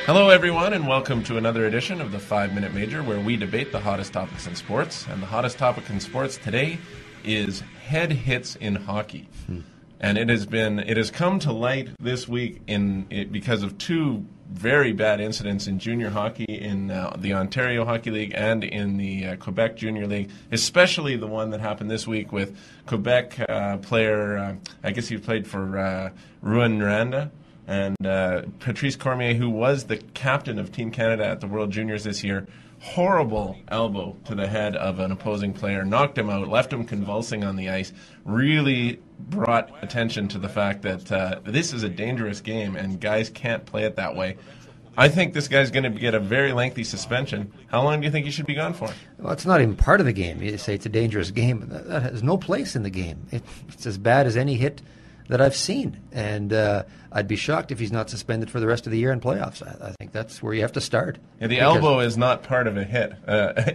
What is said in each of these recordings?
Hello, everyone, and welcome to another edition of the 5-Minute Major, where we debate the hottest topics in sports. And the hottest topic in sports today is head hits in hockey. And it has come to light this week because of two very bad incidents in junior hockey in the Ontario Hockey League and in the Quebec Junior League, especially the one that happened this week with Quebec player, I guess he played for rouyn-noranda, and Patrice Cormier, who was the captain of Team Canada at the World Juniors this year. Horrible elbow to the head of an opposing player, knocked him out, left him convulsing on the ice, really brought attention to the fact that this is a dangerous game and guys can't play it that way. I think this guy's going to get a very lengthy suspension. How long do you think he should be gone for? Well, it's not even part of the game. You say it's a dangerous game, but that has no place in the game. It's as bad as any hit that I've seen, and I'd be shocked if he's not suspended for the rest of the year in playoffs. I think that's where you have to start. Yeah, the elbow is not part of a hit,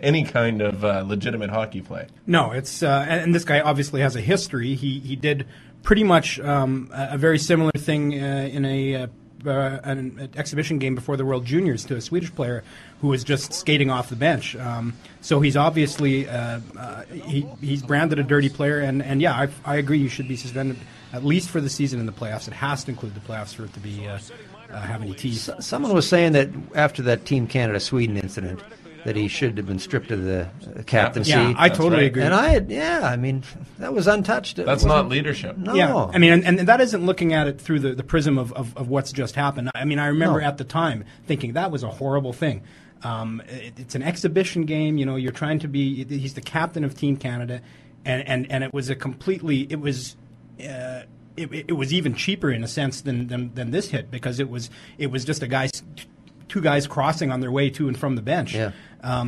any kind of legitimate hockey play. No, it's and this guy obviously has a history. He did pretty much a very similar thing in an exhibition game before the World Juniors to a Swedish player who was just skating off the bench. So he's obviously he's branded a dirty player, and yeah, I agree you should be suspended at least for the season in the playoffs. It has to include the playoffs for it to be have any teeth. Someone was saying that after that Team Canada-Sweden incident that he should have been stripped of the captaincy. Yeah, I totally agree. And I mean, that was untouched. That's not leadership. No. Yeah, I mean, and that isn't looking at it through the prism of what's just happened. I mean, I remember at the time thinking that was a horrible thing. It's an exhibition game. You know, you're trying to be. He's the captain of Team Canada, and it was a completely. It was even cheaper in a sense than this hit, because it was just two guys crossing on their way to and from the bench. Yeah.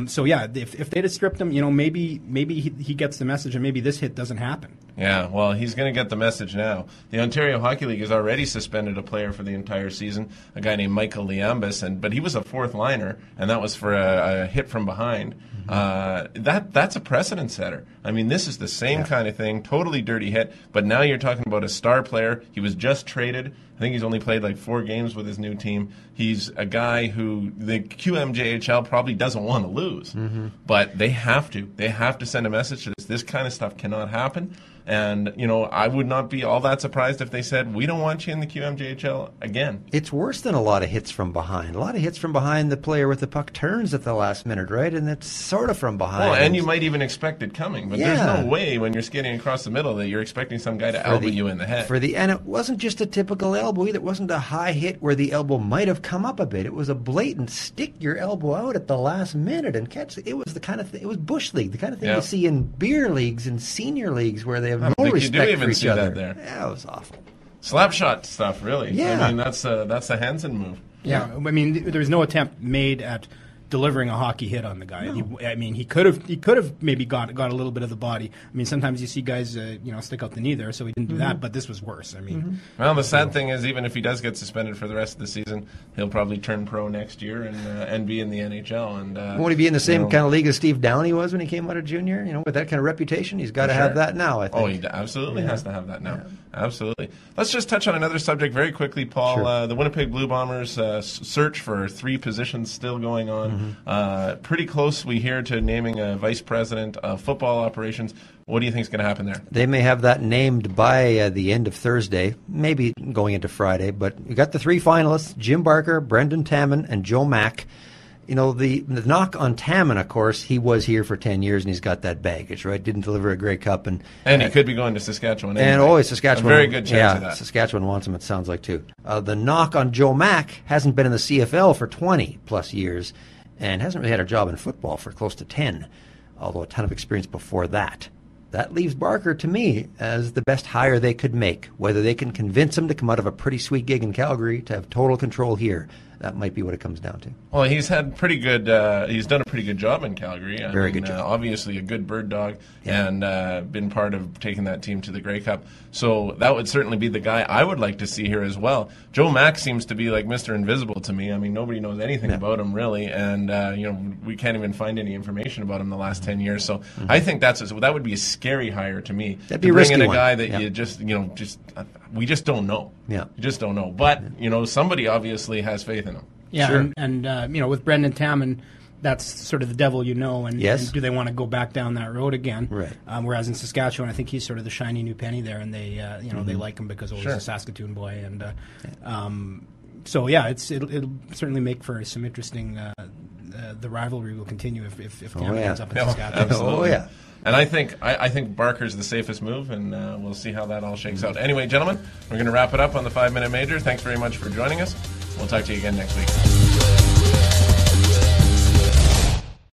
So yeah, if they'd have stripped him, you know, maybe he gets the message, and maybe this hit doesn't happen. Yeah, well, he's going to get the message now. The Ontario Hockey League has already suspended a player for the entire season, a guy named Michael Liambis, but he was a fourth liner, and that was for a hit from behind. That's a precedent setter. I mean, this is the same kind of thing, totally dirty hit, but now you're talking about a star player. He was just traded. I think he's only played like 4 games with his new team. He's a guy who the QMJHL probably doesn't want to lose, but they have to. They have to send a message to this. This kind of stuff cannot happen. And, you know, I would not be all that surprised if they said, we don't want you in the QMJHL again. It's worse than a lot of hits from behind. A lot of hits from behind, the player with the puck turns at the last minute, right? And it's sort of from behind. Well, and you might even expect it coming. But there's no way when you're skating across the middle that you're expecting some guy to elbow you in the head. And it wasn't just a typical elbow either. It wasn't a high hit where the elbow might have come up a bit. It was a blatant stick your elbow out at the last minute and catch it. It was the kind of thing, it was bush league, the kind of thing you see in beer leagues and senior leagues where they have no respect for each other. There. Yeah, it was awful. Slapshot stuff, really. Yeah. I mean, that's a Hansen move. Yeah, I mean, there was no attempt made at delivering a hockey hit on the guy. No. He could have maybe got a little bit of the body. I mean, sometimes you see guys stick out the knee there, so he didn't do that. But this was worse. I mean, well, the sad thing is, even if he does get suspended for the rest of the season, he'll probably turn pro next year and be in the NHL. And won't he be in the same kind of league as Steve Downey was when he came out of junior? You know, with that kind of reputation, he's got to have that now, I think. Oh, he absolutely has to have that now. Yeah. Absolutely. Let's just touch on another subject very quickly, Paul. Sure. The Winnipeg Blue Bombers search for 3 positions still going on. Pretty close, we hear, to naming a vice president of football operations. What do you think is going to happen there? They may have that named by the end of Thursday, maybe going into Friday. But you got the 3 finalists: Jim Barker, Brendan Taman, and Joe Mack. You know, the knock on Taman, of course, he was here for 10 years and he's got that baggage, right? Didn't deliver a Grey Cup. And he could be going to Saskatchewan anyway. And always Saskatchewan. A very good chance of that. Saskatchewan wants him, it sounds like, too. The knock on Joe Mack hasn't been in the CFL for 20-plus years and hasn't really had a job in football for close to 10, although a ton of experience before that. That leaves Barker, to me, as the best hire they could make. Whether they can convince him to come out of a pretty sweet gig in Calgary to have total control here, that might be what it comes down to. Well, he's had pretty good. He's done a pretty good job in Calgary. Very good job. Obviously, a good bird dog, and been part of taking that team to the Grey Cup. So that would certainly be the guy I would like to see here as well. Joe Mack seems to be like Mr. Invisible to me. I mean, nobody knows anything about him really, and we can't even find any information about him the last 10 years. So I think that would be a scary hire to me. That'd be a risky bring in a one. guy that we just don't know. Yeah, you just don't know. But somebody obviously has faith in him. Yeah, Sure. and with Brendan Taman, that's sort of the devil and Yes. and do they want to go back down that road again? Right. Whereas in Saskatchewan, I think he's sort of the shiny new penny there, and they they like him because he's a Saskatoon boy, and so yeah, it'll certainly make for some interesting. The rivalry will continue if Taman ends up in Saskatchewan. Absolutely. Oh yeah. And I think Barker's the safest move, and we'll see how that all shakes out. Anyway, gentlemen, we're going to wrap it up on the 5 Minute Major. Thanks very much for joining us. We'll talk to you again next week.